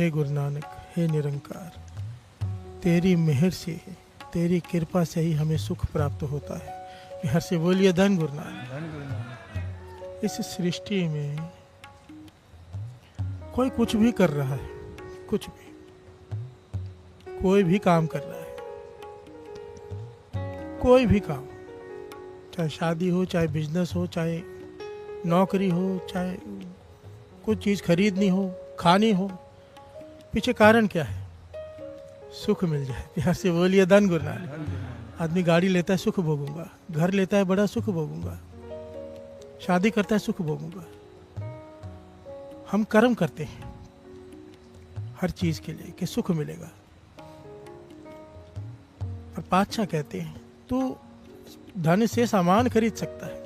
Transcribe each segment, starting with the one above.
हे गुरु नानक, हे निरंकार, तेरी मेहर से, तेरी कृपा से ही हमें सुख प्राप्त होता है। बिहार से बोलिए धन गुरु नानक। इस सृष्टि में कोई कुछ भी कर रहा है, कुछ भी, कोई भी काम कर रहा है, कोई भी काम, चाहे शादी हो, चाहे बिजनेस हो, चाहे नौकरी हो, चाहे कुछ चीज़ खरीदनी हो, खानी हो, पीछे कारण क्या है? सुख मिल जाए। बिहार से बोलिए धन गुरु नानक। आदमी गाड़ी लेता है, सुख भोगूंगा, घर लेता है, बड़ा सुख भोगूंगा, शादी करता है, सुख भोगूंगा। हम कर्म करते हैं हर चीज के लिए कि सुख मिलेगा, और पातशाह कहते हैं तू धन से सामान खरीद सकता है,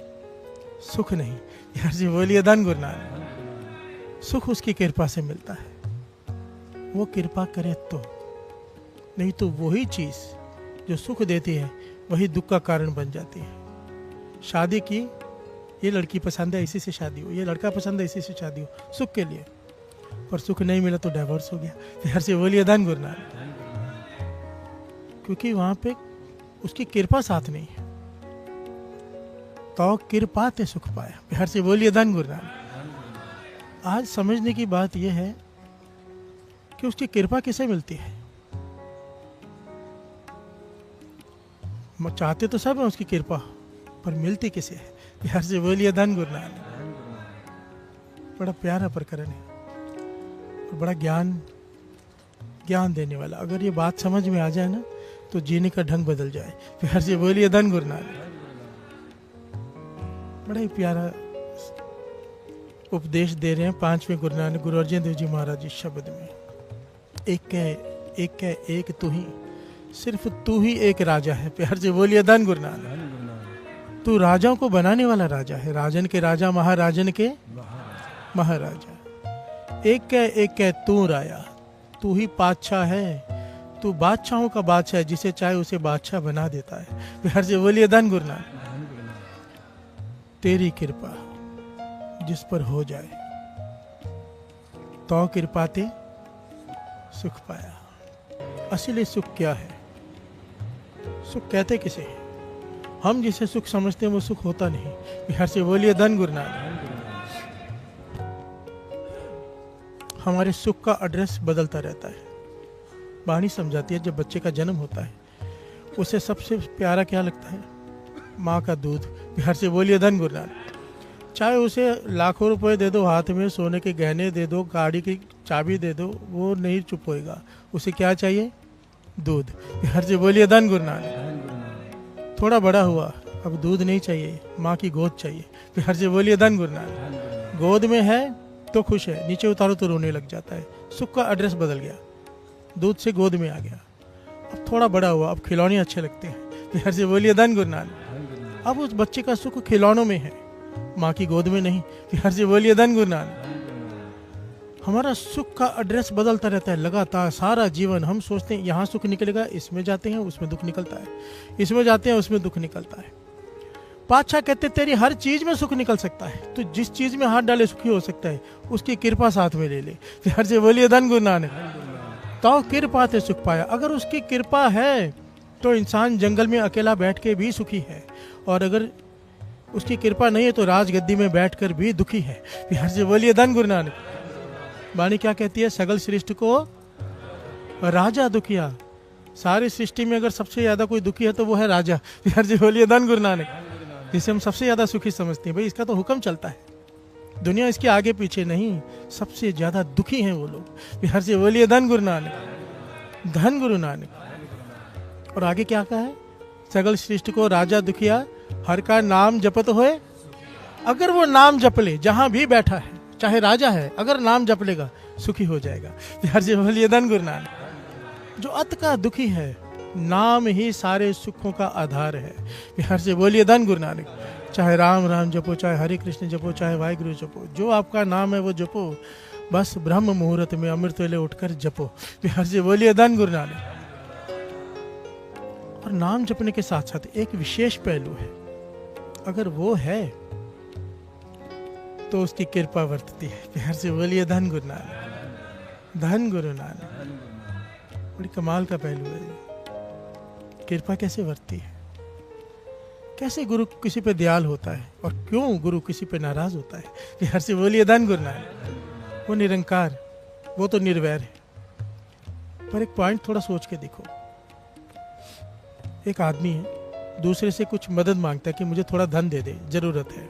सुख नहीं। यार जी बोलिए धन गुरु नानक। सुख उसकी कृपा से मिलता है, वो कृपा करे तो, नहीं तो वही चीज जो सुख देती है वही दुख का कारण बन जाती है। शादी की, ये लड़की पसंद है, इसी से शादी हो, ये लड़का पसंद है, इसी से शादी हो, सुख के लिए, और सुख नहीं मिला तो डाइवोर्स हो गया। यार से बोलिए धन गुरु नानक। क्योंकि वहां पे उसकी कृपा साथ नहीं है। तो कृपा ते सुख पाया। बिहार से बोलिए धन गुरु नानक। आज समझने की बात यह है कि उसकी कृपा किसे मिलती है। चाहते तो सब है उसकी कृपा, पर मिलती किसे है। बिहार से बोलिए धन गुरु नानक। बड़ा प्यारा प्रकरण है और बड़ा ज्ञान देने वाला। अगर ये बात समझ में आ जाए ना तो जीने का ढंग बदल जाए। बिहार से बोलिए धन गुरु नानक। बड़ा ही प्यारा उपदेश दे रहे हैं पांचवें गुरु नानक गुरु अर्जन देव जी महाराज जी शब्द में। एक तू ही, सिर्फ तू ही एक राजा है। प्यार से बोलिए धन गुरु नानक। तू राजाओं को बनाने वाला राजा है, राजन के राजा, महाराजन के महाराजा। एक है तू राया, तू ही पातशाह है, तू बादशाहों का बादशाह है, जिसे चाहे उसे बादशाह बना देता है। प्यार से बोलिए धन गुरु नानक। तेरी कृपा जिस पर हो जाए तो कृपाते सुख पाया। असली सुख क्या है? सुख कहते किसे हैं? हम जिसे सुख समझते हैं वो सुख होता नहीं। बिहार से बोलिए धन गुरु नानक। हमारे सुख का एड्रेस बदलता रहता है। वाणी समझाती है जब बच्चे का जन्म होता है उसे सबसे प्यारा क्या लगता है? माँ का दूध। बिहार से बोलिए धन गुरु नानक। चाहे उसे लाखों रुपए दे दो, हाथ में सोने के गहने दे दो, गाड़ी की चाबी दे दो, वो नहीं चुप होएगा। उसे क्या चाहिए? दूध। बिहार से बोलिए धन गुरु नानक। थोड़ा बड़ा हुआ, अब दूध नहीं चाहिए, माँ की गोद चाहिए। बिहार से बोलिए धन गुरु नानक। गोद में है तो खुश है, नीचे उतारो तो रोने लग जाता है। सुख का एड्रेस बदल गया, दूध से गोद में आ गया। अब थोड़ा बड़ा हुआ, अब खिलौने अच्छे लगते हैं। बिहार से बोलिए धन गुरु नानक। अब उस बच्चे का सुख खिलौनों में है, माँ की गोद में नहीं। बिहार से बोलिए धन गुरु नानक। हमारा सुख का एड्रेस बदलता रहता है लगातार सारा जीवन। हम सोचते हैं यहाँ सुख निकलेगा, इसमें जाते हैं उसमें दुख निकलता है, इसमें जाते हैं उसमें दुख निकलता है। पातशाह कहते तेरी हर चीज में सुख निकल सकता है, तो जिस चीज में हाथ डाले सुखी हो सकता है, उसकी कृपा साथ में ले ले। बिहार से बोलिए धन गुरु नानक। तो कृपा ते सुख पाया। अगर उसकी कृपा है तो इंसान जंगल में अकेला बैठ के भी सुखी है, और अगर उसकी कृपा नहीं है तो राजगद्दी में बैठकर भी दुखी है। बिहार से बोलिए धन गुरु नानक। वाणी क्या कहती है? सगल सृष्टि को राजा दुखिया। सारी सृष्टि में अगर सबसे ज्यादा कोई दुखी है तो वो है राजा। बिहार से बोलिए धन गुरु नानक। जिसे हम सबसे ज्यादा सुखी समझते हैं, भाई इसका तो हुक्म चलता है, दुनिया इसके आगे पीछे नहीं, सबसे ज्यादा दुखी हैं वो लोग। बिहार से बोलिए धन गुरु नानक। धन गुरु नानक। और आगे क्या कहा है? सगल सृष्टि को राजा दुखिया, हर का नाम जपत होए। अगर वो नाम जप ले, जहां भी बैठा है, चाहे राजा है, अगर नाम जप लेगा सुखी हो जाएगा। बिहार से बोलिए धन गुरु नानक। जो अत का दुखी है, नाम ही सारे सुखों का आधार है। बिहार से बोलिए धन गुरु नानक। चाहे राम राम जपो, चाहे हरे कृष्ण जपो, चाहे वाहिगुरु जपो, जो आपका नाम है वो जपो, बस ब्रह्म मुहूर्त में अमृत वेले उठकर जपो। बिहार से बोलिए धन गुरु नानक। और नाम जपने के साथ साथ एक विशेष पहलू है, अगर वो है तो उसकी कृपा वर्तती है। बिहार से बोलिए धन गुरु नानक। धन गुरु नानक। बड़ी कमाल का पहलू है ये। कृपा कैसे वर्ती है, कैसे गुरु किसी पे दयाल होता है और क्यों गुरु किसी पे नाराज होता है। कि हर से बोलिए धन गुरु नानक। वो निरंकार, वो तो निर्वैर है। पर एक पॉइंट थोड़ा सोच के देखो, एक आदमी है दूसरे से कुछ मदद मांगता है कि मुझे थोड़ा धन दे दे, जरूरत है,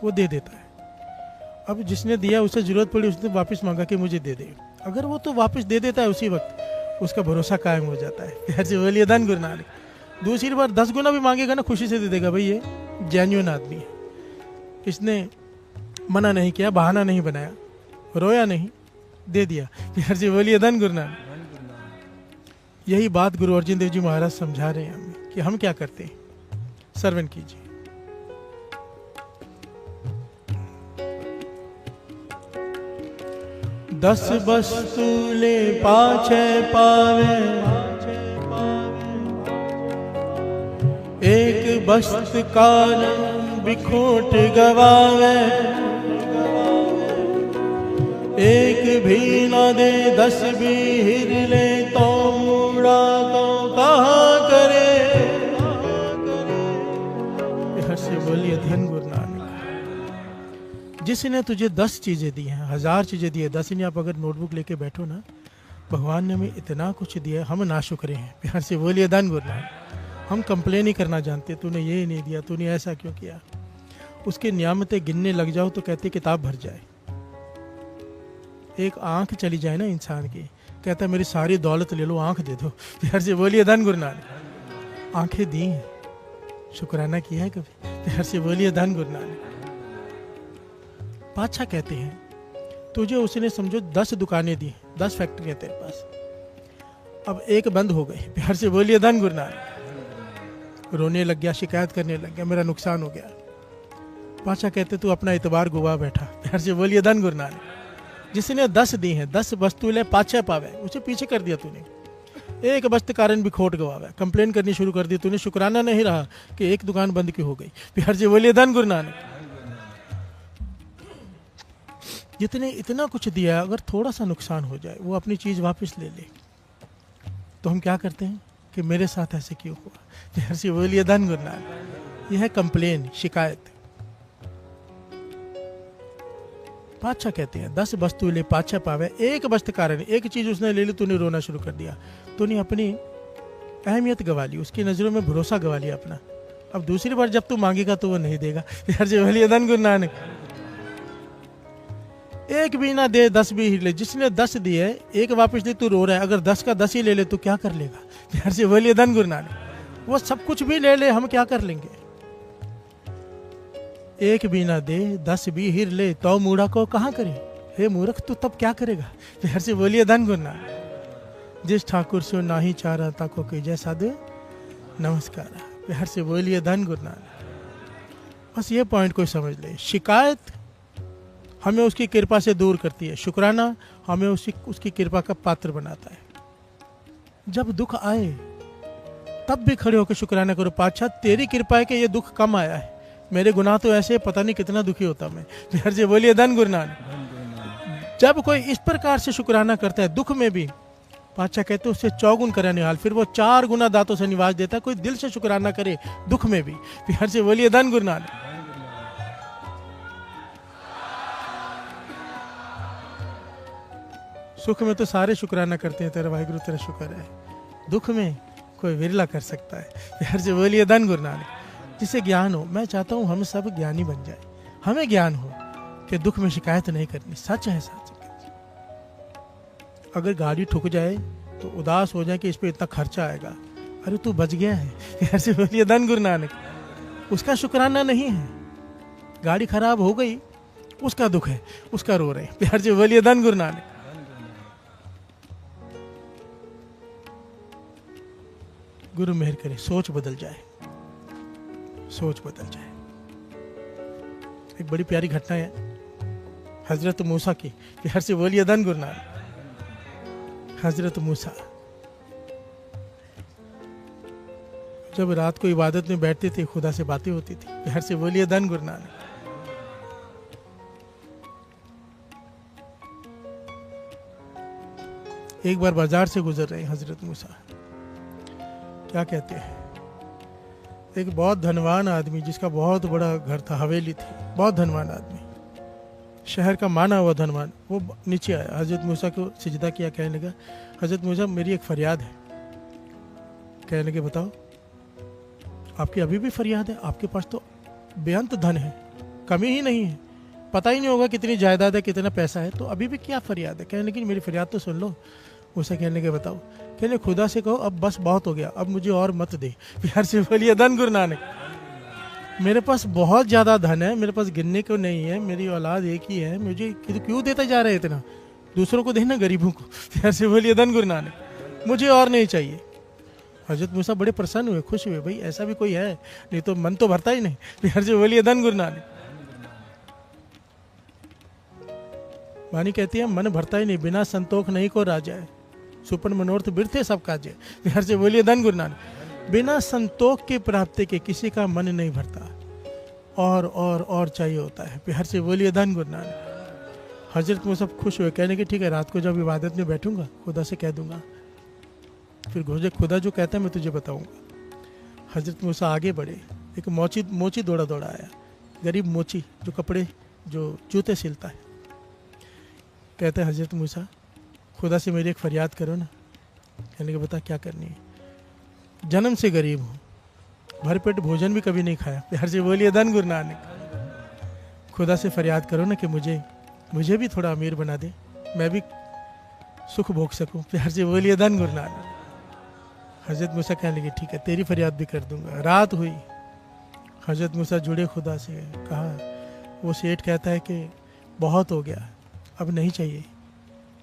वो दे देता है। अब जिसने दिया उसे जरूरत पड़ी, उसने वापस मांगा कि मुझे दे दे। अगर वो तो वापस दे देता है उसी वक्त, उसका भरोसा कायम हो जाता है। ऐसे बोलिए धन गुरु नानक। दूसरी बार 10 गुना भी मांगेगा ना, खुशी से दे देगा, भाई ये जेन्युइन आदमी है, इसने मना नहीं किया, बहाना नहीं बनाया, रोया नहीं, दे दिया। ऐसे बोलिए धन गुरु नानक। यही बात गुरु अर्जुन देव जी महाराज समझा रहे हैं हमें कि हम क्या करते हैं। सर्वन कीजिए। दस वस्तु ले पाछे पावे, एक वस्त काल बिखोट गवावे, एक भी न दे 10 भी हिर ले तो मूड़ा तो कहाँ करे। हर से बोलिए धन गुरु नानक। जिसने तुझे 10 चीजें दी हैं, 1000 चीजें दी है, 10 नहीं, आप अगर नोटबुक लेके बैठो ना, भगवान ने हमें इतना कुछ दिया, हम नाशुक्रे हैं। प्यार से बोलिए धन गुरु नानक। हम कंप्लेन ही करना जानते, तूने ये नहीं दिया, तूने ऐसा क्यों किया। उसके नियामतें गिनने लग जाओ तो कहते किताब भर जाए। एक आंख चली जाए ना इंसान की, कहता मेरी सारी दौलत ले लो, आंख दे दो। प्यार से बोलिए धन गुरु नानक। आंखें दी हैं, शुक्राना किया है कभी? प्यार से बोलिए धन गुरु नानक। पातशाह कहते हैं तुझे उसने समझो 10 दुकानें दी, 10 फैक्ट्री है तेरे पास, अब एक बंद हो गई। प्यार से बोलिए धन गुरु नानक। रोने लग गया, शिकायत करने लग गया, मेरा नुकसान हो गया। पातशाह कहते तू अपना इतबार गुवा बैठा। प्यार से बोलिए धन गुरु नानक। जिसने 10 दी हैं, 10 वस्तु ले पाछे पावे, उसे पीछे कर दिया तूने। एक वस्त कारण भी खोट गवावे, कंप्लेन करनी शुरू कर दी तूने, शुक्राना नहीं रहा कि एक दुकान बंद क्यों हो गई। प्यार से बोलिए धन गुरु नानक। जितने इतना कुछ दिया, अगर थोड़ा सा नुकसान हो जाए, वो अपनी चीज वापस ले ले, तो हम क्या करते हैं कि मेरे साथ ऐसे क्यों हुआ। प्यार से बोलिए धन गुरु नानक। यह है कंप्लेन, शिकायत। पातशाह कहते हैं 10 वस्तु ले पाछा पावे, एक वस्त कारण, एक चीज उसने ले ली, तूने रोना शुरू कर दिया, तूने अपनी अहमियत गवा ली, उसकी नजरों में भरोसा गवा लिया अपना। अब दूसरी बार जब तू मांगेगा तो वो नहीं देगा। प्यार से बोलिए धन गुरु नानक। एक भी ना दे 10 भी ले, जिसने 10 दिए एक वापस दे, तू रो रहा है, अगर 10 का 10 ही ले ले तो क्या कर लेगा। प्यार से बोलिए धन गुरु नानक। वो सब कुछ भी ले ले, हम क्या कर लेंगे। एक भी ना दे 10 भी हिर ले तो मूढ़ा को कहाँ करे। हे मूर्ख, तू तब क्या करेगा। प्यार से बोलिए धन गुरु नानक। जिस ठाकुर से नाही चारा ताको के जैसा दे नमस्कार। प्यार से बोलिए धन गुरु नानक। बस ये पॉइंट कोई समझ ले। शिकायत हमें उसकी कृपा से दूर करती है, शुक्राना हमें उसकी कृपा का पात्र बनाता है। जब दुख आए तब भी खड़े होकर शुक्राना करो, पातशाह तेरी कृपा है कि ये दुख कम आया है, मेरे गुनाह तो ऐसे पता नहीं कितना दुखी होता मैं। प्यार से बोलिए धन गुरु नानक। जब कोई इस प्रकार से शुक्राना करता है दुख में भी, पातशाह कहते उससे 4 गुण करा निहाल, फिर वो 4 गुना दांतों से निवास देता है। कोई दिल से शुक्राना करे दुख में भी। प्यार से बोलिए धन गुरु नानक। सुख में तो सारे शुक्राना करते हैं, तेरा वाहिगुरु तेरा शुक्र है। दुख में कोई विरला कर सकता है। प्यार से बोलिए धन गुरु नानक। जिसे ज्ञान हो, मैं चाहता हूं हम सब ज्ञानी बन जाए, हमें ज्ञान हो कि दुख में शिकायत नहीं करनी, सच है सच। अगर गाड़ी ठुक जाए तो उदास हो जाए कि इस पे इतना खर्चा आएगा, अरे तू बच गया है। प्यार से बोलिए धन गुरु नानक। उसका शुक्राना नहीं है, गाड़ी खराब हो गई उसका दुख है, उसका रो रहे हैं। प्यार से बोलिए धन गुरु नानक। गुरु मेहर करे, सोच बदल जाए, सोच बदल जाए। एक बड़ी प्यारी घटना है हजरत मूसा की। प्यार से बोलिए धन गुरु नानक। हजरत मूसा जब रात को इबादत में बैठते थे, खुदा से बातें होती थी। प्यार से बोलिए धन गुरु नानक। एक बार बाजार से गुजर रहे हैं हजरत मूसा, क्या कहते हैं, एक बहुत धनवान आदमी जिसका बहुत बड़ा घर था, हवेली थी, बहुत धनवान आदमी, शहर का माना हुआ धनवान, वो नीचे आया, हजरत मूसा को सिजदा किया, कहने लगा हजरत मूसा मेरी एक फरियाद है। कहने लगे बताओ। आपकी अभी भी फरियाद है? आपके पास तो बेअंत धन है, कमी ही नहीं है, पता ही नहीं होगा कितनी जायदाद है, कितना पैसा है, तो अभी भी क्या फरियाद है? कहने लगी मेरी फरियाद तो सुन लो। उसे कहने के बताओ। कहने खुदा से कहो अब बस बहुत हो गया, अब मुझे और मत दे। प्यार से बोलिए धन गुरु नानक। मेरे पास बहुत ज़्यादा धन है, मेरे पास गिनने को नहीं है, मेरी औलाद एक ही है, मुझे क्यों देता जा रहे हैं इतना? दूसरों को देना, गरीबों को। प्यार से बोलिए धन गुरु नानक। मुझे और नहीं चाहिए। हजरत मूसा बड़े प्रसन्न हुए, खुश हुए, भाई ऐसा भी कोई है, नहीं तो मन तो भरता ही नहीं। प्यार से बोलिए धन गुरु नानक। वाणी कहती है मन भरता ही नहीं, बिना संतोख नहीं को राजा है, सुपन मनोरथ बिरथे सब काजे। प्यार से बोलिए धन गुरु नानक। बिना संतोख की प्राप्ति के किसी का मन नहीं भरता, और चाहिए होता है। प्यार से बोलिए धन गुरु नानक। हजरत मूसा खुश हुए, कहने के ठीक है, रात को जब इबादत में बैठूंगा खुदा से कह दूंगा, फिर खुदा जो कहता है मैं तुझे बताऊंगा। हजरत मूसा आगे बढ़े, एक मोची दौड़ा आया, गरीब मोची जो कपड़े जो जूते सिलता है। कहते हैं हजरत मूसा खुदा से मेरी एक फरियाद करो ना। कहने के बता क्या करनी है? जन्म से गरीब हूँ, भरपेट भोजन भी कभी नहीं खाया। प्यार से बोलिए धन गुरु नानक। खुदा से फरियाद करो ना कि मुझे भी थोड़ा अमीर बना दे, मैं भी सुख भोग सकूं। प्यार से बोलिए धन गुरु नानक। हजरत मूसा कहने लगे ठीक है, तेरी फरियाद भी कर दूंगा। रात हुई, हजरत मूसा जुड़े खुदा से, कहा वो सेठ कहता है कि बहुत हो गया, अब नहीं चाहिए,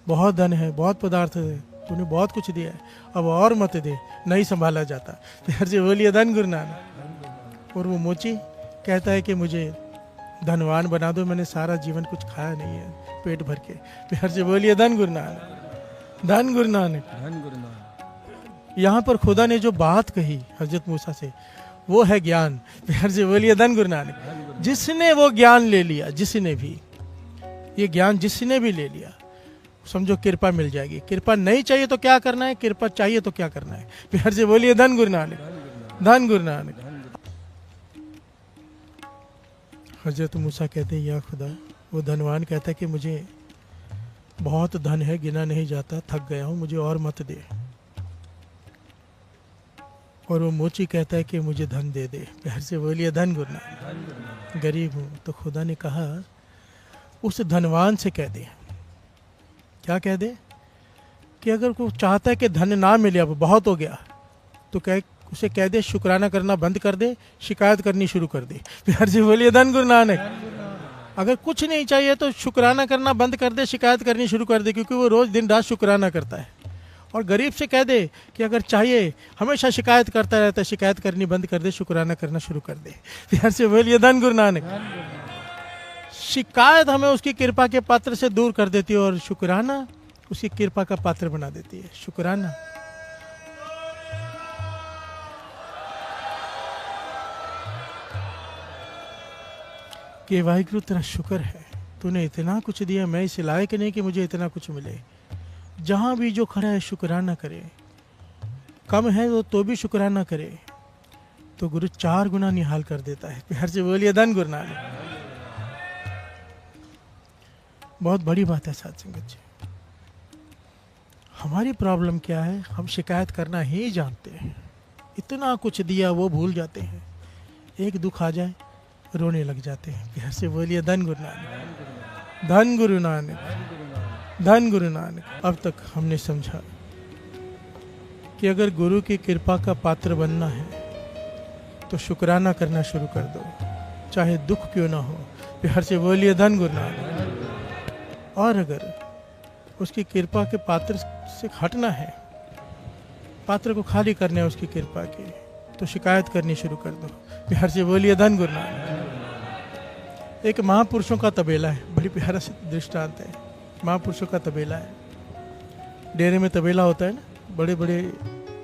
बहुत धन है, बहुत पदार्थ है, तूने बहुत कुछ दिया है, अब और मत दे, नहीं संभाला जाता। प्यार से बोलिए धन गुरु नानक। और वो मोची कहता है कि मुझे धनवान बना दो, मैंने सारा जीवन कुछ खाया नहीं है पेट भर के। प्यार से बोलिए धन गुरु नानक। धन गुरु नानक। धन गुरु नानक। यहाँ पर खुदा ने जो बात कही हजरत मूसा से, वो है ज्ञान। प्यार से बोलिए धन गुरु नानक। जिसने वो ज्ञान ले लिया, जिसने भी ये ज्ञान जिसने भी ले लिया, समझो कृपा मिल जाएगी। कृपा नहीं चाहिए तो क्या करना है, कृपा चाहिए तो क्या करना है? प्यार से बोलिए धन गुरु नानक। धन गुरु नानक। हजरत मूसा कहते हैं या खुदा, वो धनवान कहता है कि मुझे बहुत धन है, गिना नहीं जाता, थक गया हूं, मुझे और मत दे। और वो मोची कहता है कि मुझे धन दे दे। प्यार से बोलिए धन गुरु नानक। गरीब हूं। तो खुदा ने कहा उस धनवान से कह दे, क्या कह दे, कि अगर कोई चाहता है कि धन ना मिले, अब बहुत हो गया, तो उसे कह दे शुक्राना करना बंद कर दे, शिकायत करनी शुरू कर दे। प्यार से बोलिए धन गुरु नानक। अगर कुछ नहीं चाहिए तो शुक्राना करना बंद कर दे, शिकायत करनी शुरू कर दे, क्योंकि वो रोज दिन रात शुक्राना करता है। और गरीब से कह दे कि अगर चाहिए, हमेशा शिकायत करता रहता है, शिकायत करनी बंद कर दे, शुक्राना करना शुरू कर दे। प्यार से बोलिए धन गुरु नानक। शिकायत हमें उसकी कृपा के पात्र से दूर कर देती है, और शुक्राना उसकी कृपा का पात्र बना देती है। शुक्राना। कि वाहिगुरु तेरा शुक्र है, तूने इतना कुछ दिया, मैं इस लायक नहीं कि मुझे इतना कुछ मिले। जहां भी जो खड़ा है शुक्राना करे, कम है तो भी शुक्राना करे, तो गुरु 4 गुना निहाल कर देता है। प्यार से बोलिए धन गुरु नानक। बहुत बड़ी बात है साथ संगत जी। हमारी प्रॉब्लम क्या है, हम शिकायत करना ही जानते हैं, इतना कुछ दिया वो भूल जाते हैं, एक दुख आ जाए रोने लग जाते हैं। प्यार से बोलिए धन गुरु नानक। धन गुरु नानक। धन गुरु नानक। अब तक हमने समझा कि अगर गुरु की कृपा का पात्र बनना है तो शुक्राना करना शुरू कर दो, चाहे दुख क्यों ना हो। प्यार से बोलिए धन गुरु नानक। और अगर उसकी कृपा के पात्र से हटना है, पात्र को खाली करना है उसकी कृपा के, तो शिकायत करनी शुरू कर दो। प्यार से बोलिए धन गुरु नानक। एक महापुरुषों का तबेला है, बड़ी प्यारा दृष्टांत है। महापुरुषों का तबेला है, डेरे में तबेला होता है ना, बड़े बड़े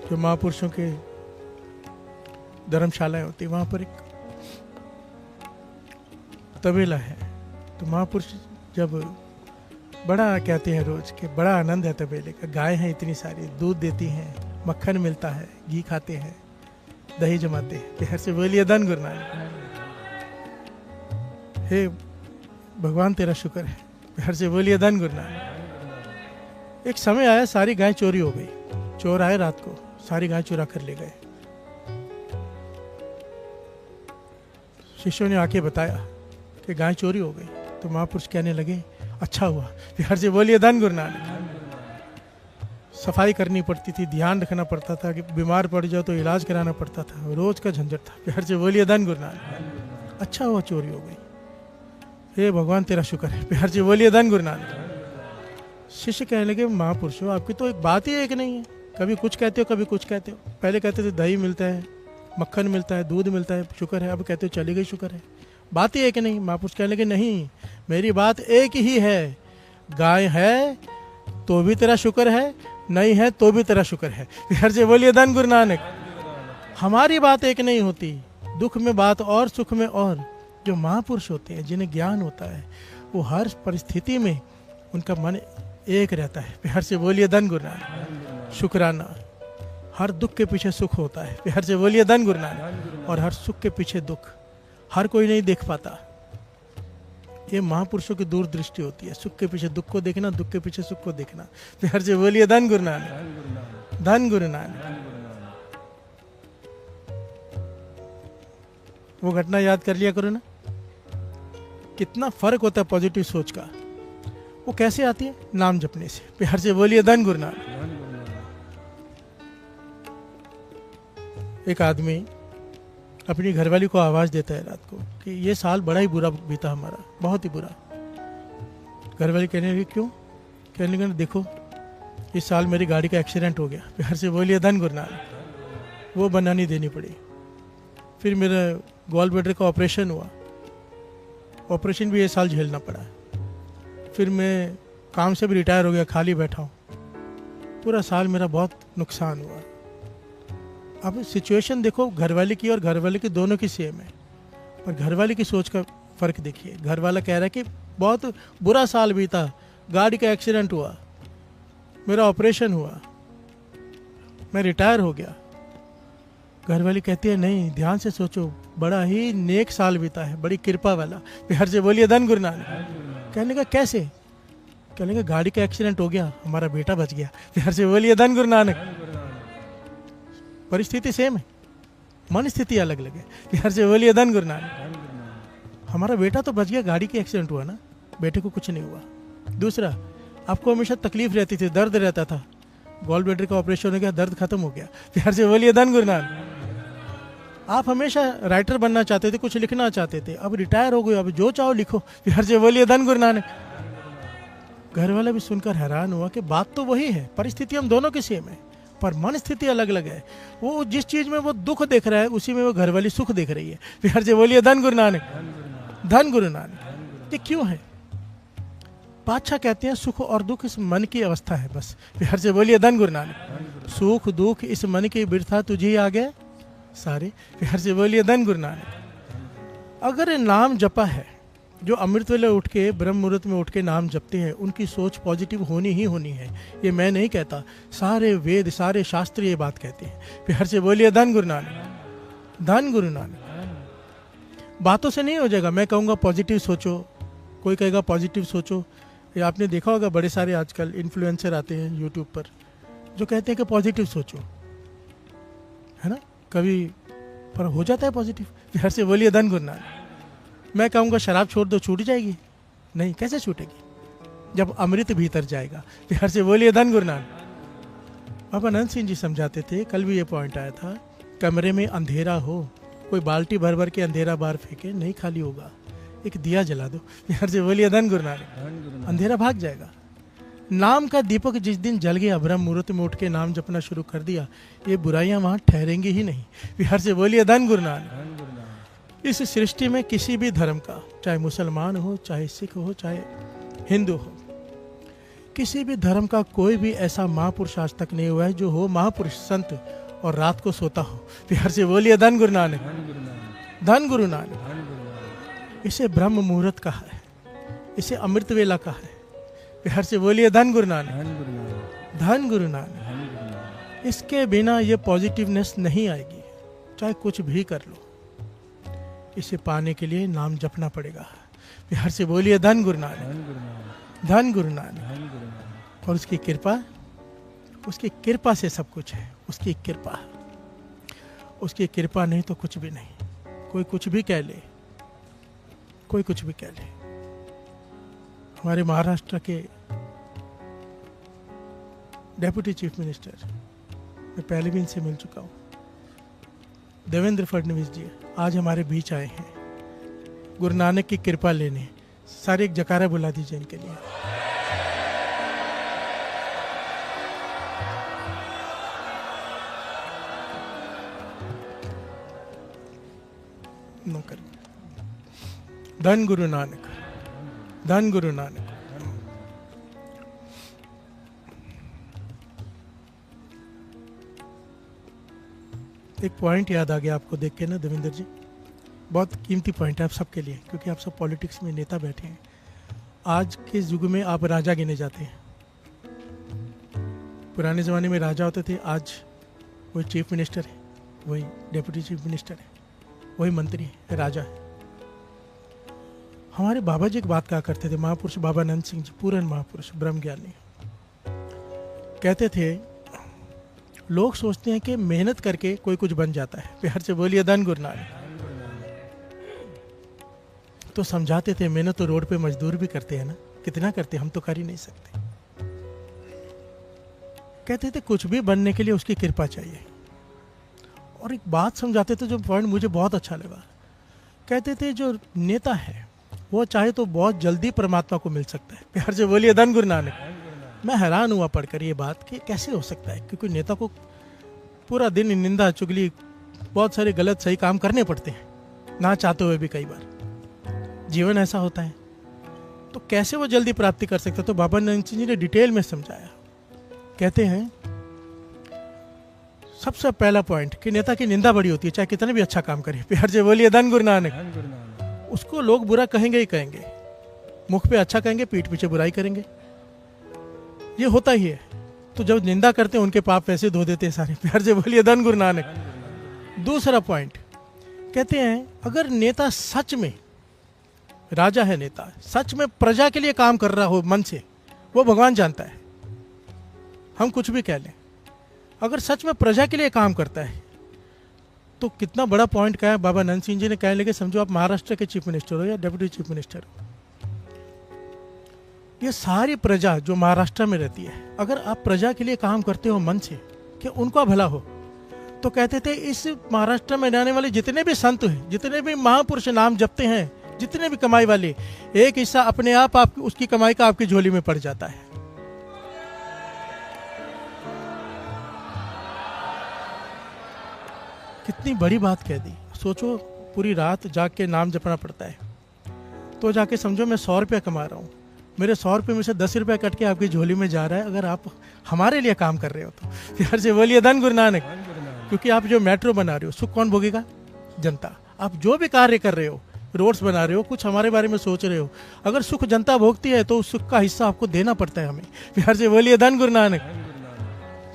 जो महापुरुषों के धर्मशालाएं होती है, वहां पर एक तबेला है। तो महापुरुष जब बड़ा कहते हैं रोज के बड़ा आनंद है तबेले का। गाय हैं इतनी सारी, दूध देती हैं, मक्खन मिलता है, घी खाते हैं, दही जमाते हैं। प्यार से बोलिए धन गुरु नानक। हे भगवान तेरा शुक्र है। प्यार से बोलिए धन गुरु नानक। एक समय आया सारी गाय चोरी हो गई। चोर आए रात को, सारी गाय चुरा कर ले गए। शिष्यों ने आके बताया कि गाय चोरी हो गई। तो महापुरुष कहने लगे अच्छा हुआ। प्यार से बोलिए धन गुरु नानक। सफाई करनी पड़ती थी, ध्यान रखना पड़ता था कि बीमार पड़ जाओ तो इलाज कराना पड़ता था, रोज का झंझट था। प्यार से बोलिए धन गुरु नानक। अच्छा हुआ चोरी हो गई। हे भगवान तेरा शुक्र है। प्यार से बोलिए धन गुरु नानक। शिष्य कहने लगे महापुरुषों आपकी तो एक बात ही एक नहीं है, कभी कुछ कहते हो कभी कुछ कहते हो। पहले कहते थे दही मिलता है, मक्खन मिलता है, दूध मिलता है, शुक्र है। अब कहते हो चली गई शुक्र है, बात ही एक नहीं। महापुरुष कहने लगे नहीं, मेरी बात एक ही है। गाय है तो भी तेरा शुक्र है, नहीं है तो भी तेरा शुक्र है। प्यार से बोलिए धन गुरु नानक। हमारी बात एक नहीं होती, दुख में बात और सुख में और। जो महापुरुष होते हैं जिन्हें ज्ञान होता है वो हर परिस्थिति में उनका मन एक रहता है। प्यार से बोलिए धन गुरु नानक। शुक्राना। हर दुख के पीछे सुख होता है। प्यार से बोलिए धन गुरु नानक। और हर सुख के पीछे दुख हर कोई नहीं देख पाता। ये महापुरुषों की दूरदृष्टि होती है, सुख के पीछे दुख को देखना, दुख के पीछे सुख को देखना। प्यार से बोलिए धन गुरु नानक। धन गुरु नानक। वो घटना याद कर लिया करो ना, कितना फर्क होता है पॉजिटिव सोच का। वो कैसे आती है? नाम जपने से। प्यार से बोलिए धन गुरु नानक। एक आदमी अपनी घरवाली को आवाज देता है रात को कि ये साल बड़ा ही बुरा बीता हमारा, बहुत ही बुरा। घरवाली कहने लगी क्यों? कहने लगे देखो इस साल मेरी गाड़ी का एक्सीडेंट हो गया। प्यार से बोलिए धन गुरु नानक। वो बनानी देनी पड़ी। फिर मेरा गॉल ब्लैडर का ऑपरेशन हुआ, ऑपरेशन भी ये साल झेलना पड़ा। फिर मैं काम से भी रिटायर हो गया, खाली बैठा हूँ। पूरा साल मेरा बहुत नुकसान हुआ। अब सिचुएशन देखो, घरवाली की और घरवाले की दोनों की सेम है, पर घरवाले की सोच का फर्क देखिए। घरवाला कह रहा है कि बहुत बुरा साल बीता, गाड़ी का एक्सीडेंट हुआ, मेरा ऑपरेशन हुआ, मैं रिटायर हो गया। घरवाली कहती है नहीं, ध्यान से सोचो, बड़ा ही नेक साल बीता है, बड़ी कृपा वाला। प्यार से बोलिए धन गुरु नानक। कहने का कैसे? कहने का गाड़ी का एक्सीडेंट हो गया, हमारा बेटा बच गया। प्यार से बोलिए धन गुरु नानक। परिस्थिति सेम है, मन स्थिति अलग अलग है। प्यार से बोलिए धन गुरु नानक। हमारा बेटा तो बच गया, गाड़ी का एक्सीडेंट हुआ ना, बेटे को कुछ नहीं हुआ। दूसरा, आपको हमेशा तकलीफ रहती थी, दर्द रहता था, गॉल ब्लैडर का ऑपरेशन हो गया, दर्द खत्म हो गया। प्यार से बोलिए धन गुरु नानक। आप हमेशा राइटर बनना चाहते थे, कुछ लिखना चाहते थे, अब रिटायर हो गए, अब जो चाहो लिखो। प्यार से बोलिए धन गुरु नानक। घर वाला भी सुनकर हैरान हुआ कि बात तो वही है, परिस्थिति हम दोनों की सेम है, पर मन स्थिति अलग अलग है। वो जिस चीज में वो दुख देख रहा है उसी में वो घरवाली सुख देख रही है। प्यार से बोलिए धन गुरु नानक। धन गुरु नानक। ये क्यों है? पातशाह कहते हैं सुख और दुख इस मन की अवस्था है बस। प्यार से बोलिए धन गुरु नानक। सुख दुख इस मन की बिरथा तुझे आ गए सारे। प्यार से बोलिए धन गुरु नानक। अगर नाम जपा है, जो अमृत वेले उठ के ब्रह्म मुहूर्त में उठ के नाम जपते हैं, उनकी सोच पॉजिटिव होनी ही होनी है। ये मैं नहीं कहता, सारे वेद सारे शास्त्र ये बात कहते हैं। प्यार से बोलिए धन गुरु नानक। धन गुरु नानक। बातों से नहीं हो जाएगा। मैं कहूँगा पॉजिटिव सोचो, कोई कहेगा पॉजिटिव सोचो। ये आपने देखा होगा, बड़े सारे आजकल इन्फ्लुएंसर आते हैं यूट्यूब पर जो कहते हैं कि पॉजिटिव सोचो, है ना, कभी पर हो जाता है पॉजिटिव। प्यार से बोलिए धन गुरु नानक। मैं कहूँगा शराब छोड़ दो, छूट जाएगी? नहीं, कैसे छूटेगी? जब अमृत भीतर जाएगा। प्यार से बोलिए धन गुरु नानक। बाबा नंद सिंह जी समझाते थे, कल भी ये पॉइंट आया था, कमरे में अंधेरा हो, कोई बाल्टी भर भर के अंधेरा बाहर फेंके, नहीं खाली होगा, एक दिया जला दो। प्यार से बोलिए धन गुरु नानक। अंधेरा भाग जाएगा। नाम का दीपक जिस दिन जल गया, ब्रह्म मुहूर्त में उठ के नाम जपना शुरू कर दिया, ये बुराइयां वहां ठहरेंगी ही नहीं। प्यार से बोलिए धन गुरु नानक। इस सृष्टि में किसी भी धर्म का, चाहे मुसलमान हो, चाहे सिख हो, चाहे हिंदू हो, किसी भी धर्म का कोई भी ऐसा महापुरुष आज तक नहीं हुआ है जो हो महापुरुष संत और रात को सोता हो। प्यार से बोलिए धन गुरु नानक। धन गुरु नानक। इसे ब्रह्म मुहूर्त कहा है, इसे अमृत वेला कहा है। बिहार से बोलिए धन गुरु नानक, धन गुरु नानक, धन गुरु नानक। धन गुरु नानक। इसके बिना ये पॉजिटिवनेस नहीं आएगी, चाहे कुछ भी कर लो। इसे पाने के लिए नाम जपना पड़ेगा। बिहार से बोलिए धन गुरु नानक, धन गुरु नानक, धन गुरु नानक। धन गुरु नानक। और उसकी कृपा से सब कुछ है। उसकी कृपा नहीं तो कुछ भी नहीं। कोई कुछ भी कह ले, कोई कुछ भी कह ले। हमारे महाराष्ट्र के डेप्यूटी चीफ मिनिस्टर, मैं पहले भी इनसे मिल चुका हूँ, देवेंद्र फडणवीस जी आज हमारे बीच आए हैं गुरु नानक की कृपा लेने। सारे एक जकारा बुला दीजिए इनके लिए। नौकर, धन गुरु नानक, धन गुरु नानक। एक पॉइंट याद आ गया आपको देख के ना देवेंद्र जी, बहुत कीमती पॉइंट है आप सबके लिए, क्योंकि आप सब पॉलिटिक्स में नेता बैठे हैं। आज के युग में आप राजा गिने जाते हैं। पुराने ज़माने में राजा होते थे, आज वही चीफ मिनिस्टर है, वही डेप्यूटी चीफ मिनिस्टर है, वही मंत्री है, राजा है। हमारे बाबा जी एक बात कहा करते थे, महापुरुष बाबा नंद सिंह जी, पूरन महापुरुष ब्रह्म ज्ञानी, कहते थे लोग सोचते हैं कि मेहनत करके कोई कुछ बन जाता है। प्यार से बोलिए धन गुरु नानक। तो समझाते थे मेहनत तो रोड पे मजदूर भी करते हैं ना, कितना करते, हम तो कर ही नहीं सकते। कहते थे कुछ भी बनने के लिए उसकी कृपा चाहिए। और एक बात समझाते थे जो पॉइंट मुझे बहुत अच्छा लगा। कहते थे जो नेता है वो चाहे तो बहुत जल्दी परमात्मा को मिल सकता है। प्यार से बोलिए धन गुरु नानक। मैं हैरान हुआ पढ़कर ये बात कि कैसे हो सकता है, क्योंकि नेता को पूरा दिन निंदा चुगली बहुत सारे गलत सही काम करने पड़ते हैं, ना चाहते हुए भी कई बार जीवन ऐसा होता है। तो कैसे वो जल्दी प्राप्ति कर सकता? तो बाबा नंद सिंह जी ने डिटेल में समझाया। कहते हैं सबसे पहला पॉइंट कि नेता की निंदा बड़ी होती है, चाहे कितना भी अच्छा काम करे। प्यार से बोलिए धन गुरु नानक। उसको लोग बुरा कहेंगे ही कहेंगे, मुख पे अच्छा कहेंगे, पीठ पीछे बुराई करेंगे, ये होता ही है। तो जब निंदा करते हैं उनके पाप वैसे धो देते हैं सारे। प्यार से बोलिए धन गुरु नानक। दूसरा पॉइंट कहते हैं अगर नेता सच में राजा है, नेता सच में प्रजा के लिए काम कर रहा हो मन से, वो भगवान जानता है, हम कुछ भी कह लें, अगर सच में प्रजा के लिए काम करता है तो कितना बड़ा पॉइंट कहा है बाबा नंद सिंह जी ने। कहने लगे समझो आप महाराष्ट्र के चीफ मिनिस्टर हो या डेप्यूटी चीफ मिनिस्टर हो, ये सारी प्रजा जो महाराष्ट्र में रहती है, अगर आप प्रजा के लिए काम करते हो मन से कि उनका भला हो, तो कहते थे इस महाराष्ट्र में रहने वाले जितने भी संत हैं, जितने भी महापुरुष नाम जपते हैं, जितने भी कमाई वाले, एक हिस्सा अपने आप उसकी कमाई का आपकी झोली में पड़ जाता है। कितनी बड़ी बात कह दी। सोचो पूरी रात जाग के नाम जपना पड़ता है, तो जाके समझो मैं 100 रुपया कमा रहा हूँ, मेरे 100 रुपये में से 10 रुपया कट के आपकी झोली में जा रहा है, अगर आप हमारे लिए काम कर रहे हो तो। प्यार से बोलिए धन गुरु नानक। क्योंकि आप जो मेट्रो बना रहे हो, सुख कौन भोगेगा? जनता। आप जो भी कार्य कर रहे हो, रोड्स बना रहे हो, कुछ हमारे बारे में सोच रहे हो, अगर सुख जनता भोगती है तो उस सुख का हिस्सा आपको देना पड़ता है हमें। प्यार से बोलिए धन गुरु नानक,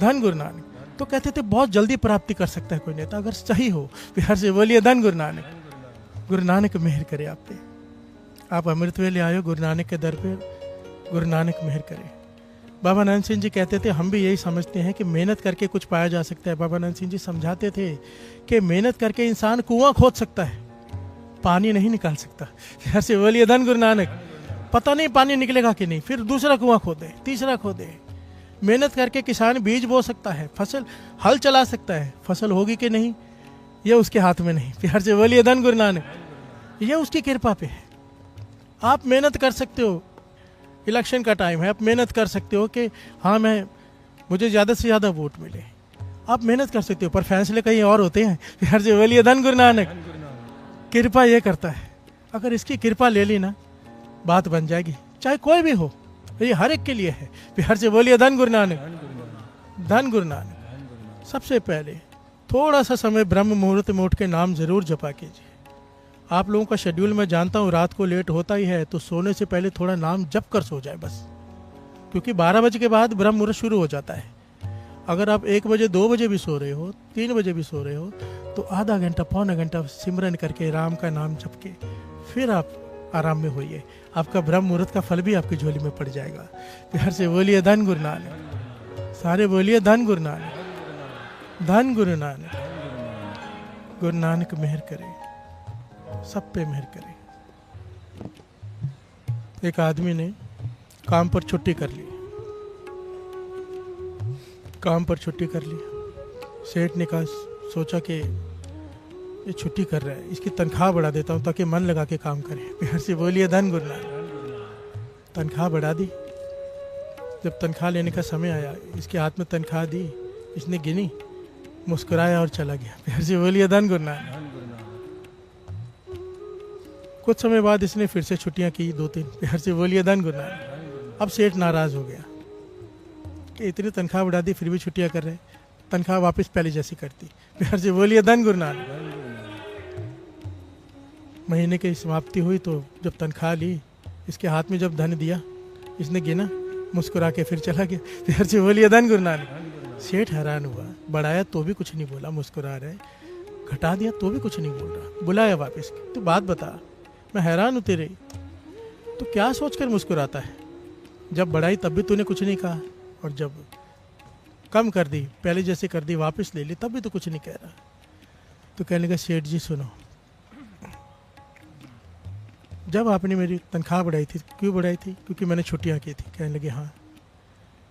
धन गुरु नानक। तो कहते थे बहुत जल्दी प्राप्ति कर सकता है कोई नेता अगर सही हो। प्यार से बोलिए धन गुरु नानक। गुरु नानक मेहर करे आप पे। आप अमृत वेले आए हो गुरु नानक के दर पे, गुरु नानक मेहर करे। बाबा नंद सिंह जी कहते थे हम भी यही समझते हैं कि मेहनत करके कुछ पाया जा सकता है। बाबा नंद सिंह जी समझाते थे कि मेहनत करके इंसान कुआं खोद सकता है, पानी नहीं निकाल सकता। प्यार से बोलिए धन गुरु नानक। पता नहीं पानी निकलेगा कि नहीं, फिर दूसरा कुआं खोदे, तीसरा खोदे। मेहनत करके किसान बीज बो सकता है, फसल हल चला सकता है, फसल होगी कि नहीं ये उसके हाथ में नहीं। प्यार से बोलिए धन गुरु नानक। ये उसकी कृपा पे है। आप मेहनत कर सकते हो, इलेक्शन का टाइम है, आप मेहनत कर सकते हो कि हाँ मुझे ज़्यादा से ज़्यादा वोट मिले, आप मेहनत कर सकते हो, पर फैसले कहीं और होते हैं। प्यार से बोलिए धन गुरु नानक। कृपा ये करता है, अगर इसकी कृपा ले ली ना बात बन जाएगी, चाहे कोई भी हो, ये हर एक के लिए है। प्यार से बोलिए धन गुरु नानक, धन गुरु नानक। सबसे पहले थोड़ा सा समय ब्रह्म मुहूर्त में उठ के नाम जरूर जपा कीजिए। आप लोगों का शेड्यूल मैं जानता हूँ रात को लेट होता ही है, तो सोने से पहले थोड़ा नाम जप कर सो जाए बस। क्योंकि 12 बजे के बाद ब्रह्म मुहूर्त शुरू हो जाता है। अगर आप 1 बजे 2 बजे भी सो रहे हो, 3 बजे भी सो रहे हो, तो आधा घंटा पौना घंटा सिमरन करके राम का नाम जप के फिर आप आराम में होइए। आपका ब्रह्म मुहूर्त का फल भी आपकी झोली में पड़ जाएगा। प्यार से बोलिए धन गुरु नानक। सारे बोलिए धन गुरु नानक, धन गुरु नानक। गुरु नानक मेहर करे, सब पे मेहर करे। एक आदमी ने काम पर छुट्टी कर ली, काम पर छुट्टी कर ली। सेठ ने कहा, सोचा कि ये छुट्टी कर रहा है, इसकी तनख्वाह बढ़ा देता हूँ ताकि मन लगा के काम करे। प्यार से बोलिए धन गुरु नानक। तनख्वाह बढ़ा दी। जब तनख्वाह लेने का समय आया, इसके हाथ में तनख्वाह दी, इसने गिनी, मुस्कुराया और चला गया। प्यार से बोलिए धन गुरु नानक। कुछ समय बाद इसने फिर से छुट्टियां की 2-3। प्यार से बोलिए धन गुरु नानक। अब सेठ नाराज हो गया कि इतनी तनख्वाह बढ़ा दी फिर भी छुट्टियां कर रहे, तनख्वाह वापस पहले जैसी करती। प्यार से बोलिए धन गुरु नानक। महीने की समाप्ति हुई तो जब तनख्वाह ली, इसके हाथ में जब धन दिया, इसने गिना, मुस्कुरा के फिर चला गया। प्यार से बोलिए धन गुरु नानक। सेठ हैरान हुआ, बढ़ाया तो भी कुछ नहीं बोला, मुस्कुरा रहे, घटा दिया तो भी कुछ नहीं बोल रहा। बुलाया वापस, तो बात बता, मैं हैरान हूँ तेरे, तो क्या सोचकर मुस्कुराता है? जब बढ़ाई तब भी तूने कुछ नहीं कहा, और जब कम कर दी, पहले जैसे कर दी, वापस ले ली, तब भी तो कुछ नहीं कह रहा। तो कहने लगा, सेठ जी सुनो, जब आपने मेरी तनख्वाह बढ़ाई थी, क्यों बढ़ाई थी? क्योंकि मैंने छुट्टियां की थी। कहने लगे हाँ।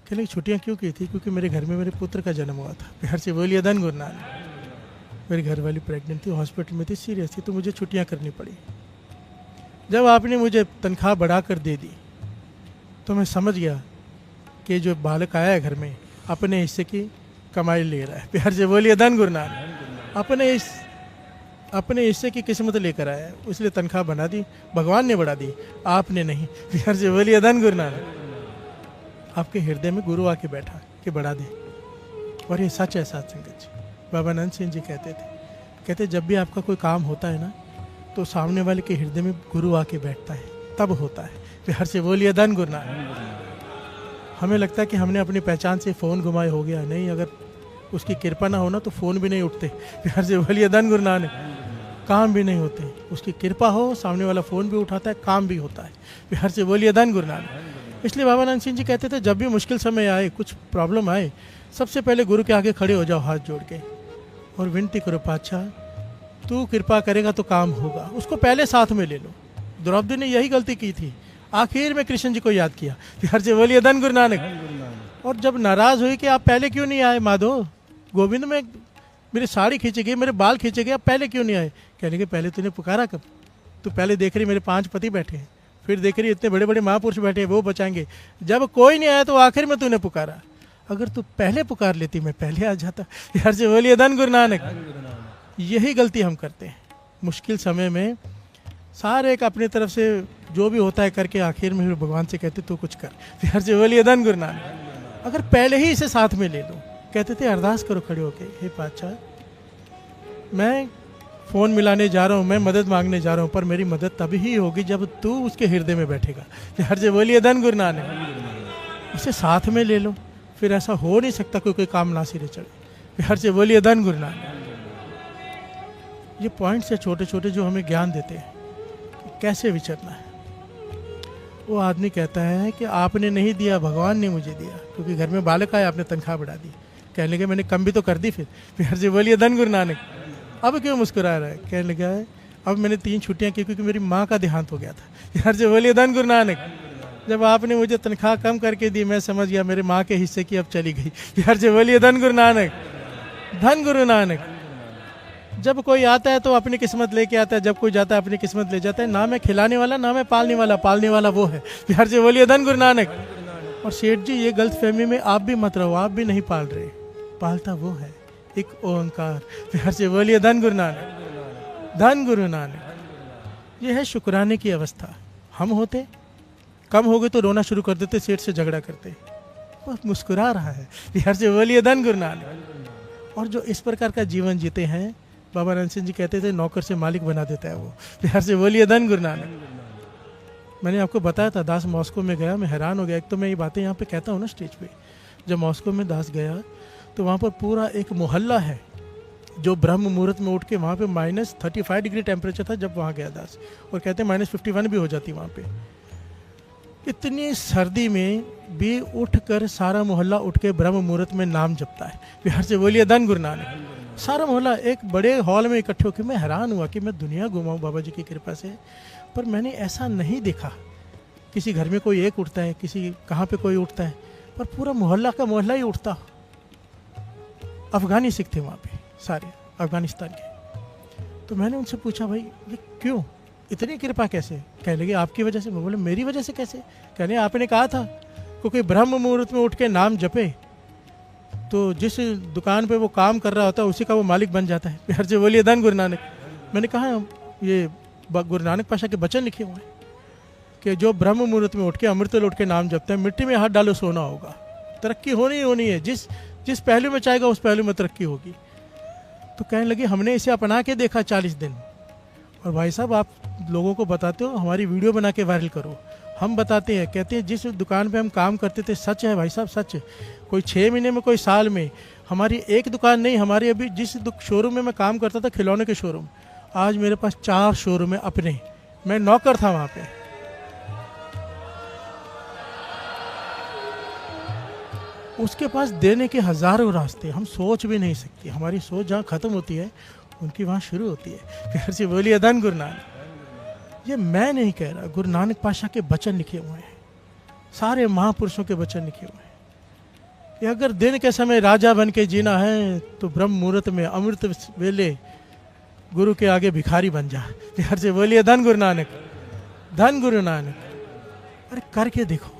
कहने लगे छुट्टियां क्यों की थी? क्योंकि मेरे घर में मेरे पुत्र का जन्म हुआ था। प्यार से बोलिए धन गुरु नानक। मेरी घरवाली प्रेग्नेंट थी, हॉस्पिटल में थी, सीरियस थी, तो मुझे छुट्टियां करनी पड़ी। जब आपने मुझे तनख्वाह बढ़ा कर दे दी तो मैं समझ गया कि जो बालक आया है घर में अपने हिस्से की कमाई ले रहा है। प्यार से बोलिए धन गुरु नानक। अपने हिस्से की किस्मत लेकर आया है, इसलिए तनख्वाह बना दी, भगवान ने बढ़ा दी, आपने नहीं। प्यार से बोलिए धन गुरु नानक। आपके हृदय में गुरु आके बैठा कि बढ़ा दे, और ये सच है साथ संगत जी। बाबा नंद सिंह जी कहते जब भी आपका कोई काम होता है ना, तो सामने वाले के हृदय में गुरु आके बैठता है, तब होता है। प्यार से बोलिए धन गुरु नानक। हमें लगता है कि हमने अपनी पहचान से फ़ोन घुमाए हो गया, नहीं, अगर उसकी कृपा ना होना तो फ़ोन भी नहीं उठते। प्यार से बोलिए धन गुरु नानक। काम भी नहीं होते, उसकी कृपा हो, सामने वाला फ़ोन भी उठाता है, काम भी होता है। प्यार से बोलिए धन गुरु नानक। इसलिए बाबा नंद सिंह जी कहते थे, जब भी मुश्किल समय आए, कुछ प्रॉब्लम आए, सबसे पहले गुरु के आगे खड़े हो जाओ हाथ जोड़ के, और विनती करो, पातशाह तू कृपा करेगा तो काम होगा। उसको पहले साथ में ले लो। द्रौपदी ने यही गलती की थी, आखिर में कृष्ण जी को याद किया। प्यार से बोलिए धन गुरु नानक। और जब नाराज हुई कि आप पहले क्यों नहीं आए माधो, गोविंद में मेरी साड़ी खींची गई, मेरे बाल खींचे गए, आप पहले क्यों नहीं आए? कहने के पहले तूने पुकारा कब? तू पहले देख रही मेरे 5 पति बैठे हैं, फिर देख रही इतने बड़े बड़े महापुरुष बैठे हैं, वो बचाएंगे। जब कोई नहीं आया तो आखिर में तूने पुकारा। अगर तू पहले पुकार लेती, मैं पहले आ जाता। प्यार से बोलिए धन गुरु नानक। यही गलती हम करते हैं मुश्किल समय में, सारे एक अपनी तरफ से जो भी होता है करके आखिर में भगवान से कहते तू कुछ कर। प्यार से बोलिए धन गुरु नानक। अगर पहले ही इसे साथ में ले लो, कहते थे अरदास करो खड़े होके, हे पातशाह मैं फ़ोन मिलाने जा रहा हूँ, मैं मदद मांगने जा रहा हूँ, पर मेरी मदद तभी ही होगी जब तू उसके हृदय में बैठेगा। प्यार से बोलिए धन गुरु नानक। उसे साथ में ले लो, फिर ऐसा हो नहीं सकता कोई काम ना सिरे चढ़े। प्यार से बोलिए धन गुरु नानक। ये पॉइंट्स है छोटे छोटे जो हमें ज्ञान देते हैं कि कैसे विचरना है। वो आदमी कहता है कि आपने नहीं दिया, भगवान ने मुझे दिया, क्योंकि घर में बालक आया, आपने तनख्वाह बढ़ा दी। कहने लगे मैंने कम भी तो कर दी। फिर प्यार से बोलिए धन गुरु नानक। अब क्यों मुस्कुरा रहा है? कहने लगा है अब मैंने 3 छुट्टियां की क्योंकि मेरी माँ का देहांत हो गया था। प्यार से बोलिए धन गुरु नानक। जब आपने मुझे तनख्वाह कम करके दी, मैं समझ गया मेरे माँ के हिस्से की अब चली गई। प्यार से बोलिए धन गुरु नानक। धन गुरु नानक। जब कोई आता है तो अपनी किस्मत लेके आता है, जब कोई जाता है अपनी किस्मत ले जाता है। ना मैं खिलाने वाला, ना मैं पालने वाला, पालने वाला वो है। प्यार से बोलिए धन गुरु नानक। और सेठ जी ये गलत फहमी में आप भी मत रहो, आप भी नहीं पाल रहे, पालता वो है, एक ओंकार। प्यार से बोलिए धन गुरु नानक। धन गुरु नानक। ये है शुक्राने की अवस्था। हम होते कम हो गए तो रोना शुरू कर देते, सेठ से झगड़ा करते, वो मुस्कुरा रहा है। प्यार से बोलिए धन गुरु नानक। और जो इस प्रकार का जीवन जीते हैं, बाबा नंद सिंह जी कहते थे नौकर से मालिक बना देता है वो। प्यार से बोलिए धन गुरु नानक। मैंने आपको बताया था दास मॉस्को में गया, मैं हैरान हो गया। एक तो मैं ये बातें यहाँ पे कहता हूँ ना स्टेज पे, जब मॉस्को में दास गया तो वहाँ पर पूरा एक मोहल्ला है जो ब्रह्म मुहूर्त में उठ के, वहाँ पे -35 डिग्री टेम्परेचर था जब वहाँ गया दास, और कहते हैं -51 भी हो जाती वहाँ पे। इतनी सर्दी में भी उठ कर सारा मोहल्ला उठ के ब्रह्म मुहूर्त में नाम जपता है। बिहार से बोलिए धन गुरु नानक। सारा मोहल्ला एक बड़े हॉल में इकट्ठे होकर, मैं हैरान हुआ कि मैं दुनिया घुमाऊँ बाबा जी की कृपा से, पर मैंने ऐसा नहीं देखा। किसी घर में कोई एक उठता है, किसी कहाँ पे कोई उठता है, पर पूरा मोहल्ला का मोहल्ला ही उठता। अफगानी सिख थे वहाँ पे सारे, अफगानिस्तान के। तो मैंने उनसे पूछा भाई ये क्यों, इतनी कृपा कैसे? कहने लगे आपकी वजह से। मैं बोले मेरी वजह से कैसे? कहने आपने कहा था क्योंकि ब्रह्म मुहूर्त में उठ के नाम जपे तो जिस दुकान पे वो काम कर रहा होता है उसी का वो मालिक बन जाता है। प्यार से बोलिए धन गुरु नानक। मैंने कहा ये गुरु नानक पाशा के वचन लिखे हुए हैं कि जो ब्रह्म मुहूर्त में उठ के अमृत लौट के नाम जपते हैं, मिट्टी में हाथ डालो सोना होगा। तरक्की होनी ही होनी है, जिस पहलू में चाहेगा उस पहलू में तरक्की होगी। तो कहने लगे हमने इसे अपना के देखा 40 दिन, और भाई साहब आप लोगों को बताते हो, हमारी वीडियो बना के वायरल करो। हम बताते हैं, कहते हैं जिस दुकान पे हम काम करते थे, सच है भाई साहब सच, कोई 6 महीने में कोई साल में हमारी एक दुकान नहीं, हमारी अभी जिस शोरूम में मैं काम करता था, खिलौने के शोरूम, आज मेरे पास 4 शोरूम है अपने। मैं नौकर था वहाँ पे। उसके पास देने के हजारों रास्ते, हम सोच भी नहीं सकते। हमारी सोच जहाँ खत्म होती है उनकी वहाँ शुरू होती है। प्यार से बोलिए धन गुरु नानक। ये मैं नहीं कह रहा, गुरु नानक पाशा के वचन लिखे हुए हैं, सारे महापुरुषों के वचन लिखे हुए हैं कि अगर दिन के समय राजा बन के जीना है तो ब्रह्म मुहूर्त में अमृत वेले गुरु के आगे भिखारी बन जा। प्यार से बोलिए धन गुरु नानक, धन गुरु नानक। अरे करके देखो।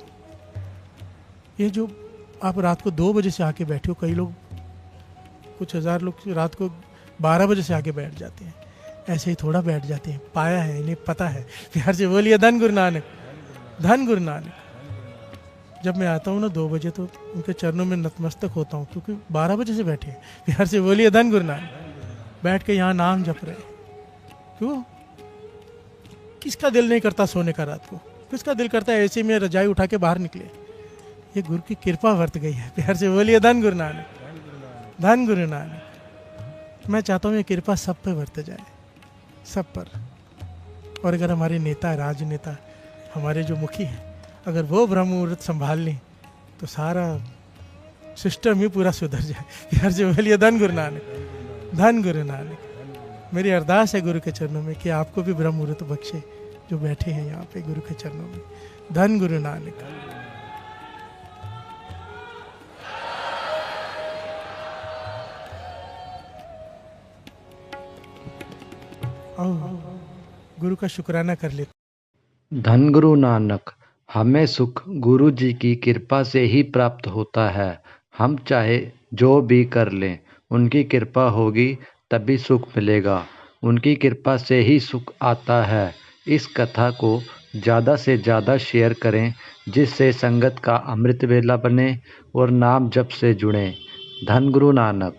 ये जो आप रात को 2 बजे से आके बैठे हो, कई लोग, कुछ हजार लोग रात को 12 बजे से आके बैठ जाते हैं, ऐसे ही थोड़ा बैठ जाते हैं, पाया है इन्हें पता है। प्यार से बोलिए धन गुरु नानक, धन गुरु नानक। जब मैं आता हूँ ना 2 बजे तो उनके चरणों में नतमस्तक होता हूँ, क्योंकि 12 बजे से बैठे हैं। प्यार से बोलिए धन गुरु नानक। बैठ के यहाँ नाम जप रहे। क्यों? किसका दिल नहीं करता सोने का रात को? किसका दिल करता है ऐसे में रजाई उठा के बाहर निकले? ये गुरु की कृपा वर्त गई है। प्यार से बोलिए धन गुरु नानक, धन गुरु नानक। मैं चाहता हूँ ये कृपा सब पे वर्त जाए, सब पर। और अगर हमारे नेता, राजनेता, हमारे जो मुखी हैं, अगर वो ब्रह्म मुहूर्त संभाल लें तो सारा सिस्टम ही पूरा सुधर जाए। प्यार से बोलिए धन गुरु नानक, धन गुरु नानक। मेरी अरदास है गुरु के चरणों में कि आपको भी ब्रह्म मुहूर्त बख्शे जो बैठे हैं यहाँ पे गुरु के चरणों में। धन गुरु नानक। गुरु का शुक्राना कर लेते। धन गुरु नानक। हमें सुख गुरु जी की कृपा से ही प्राप्त होता है। हम चाहे जो भी कर लें, उनकी कृपा होगी तभी सुख मिलेगा। उनकी कृपा से ही सुख आता है। इस कथा को ज़्यादा से ज़्यादा शेयर करें, जिससे संगत का अमृत वेला बने और नाम जप से जुड़ें। धन गुरु नानक।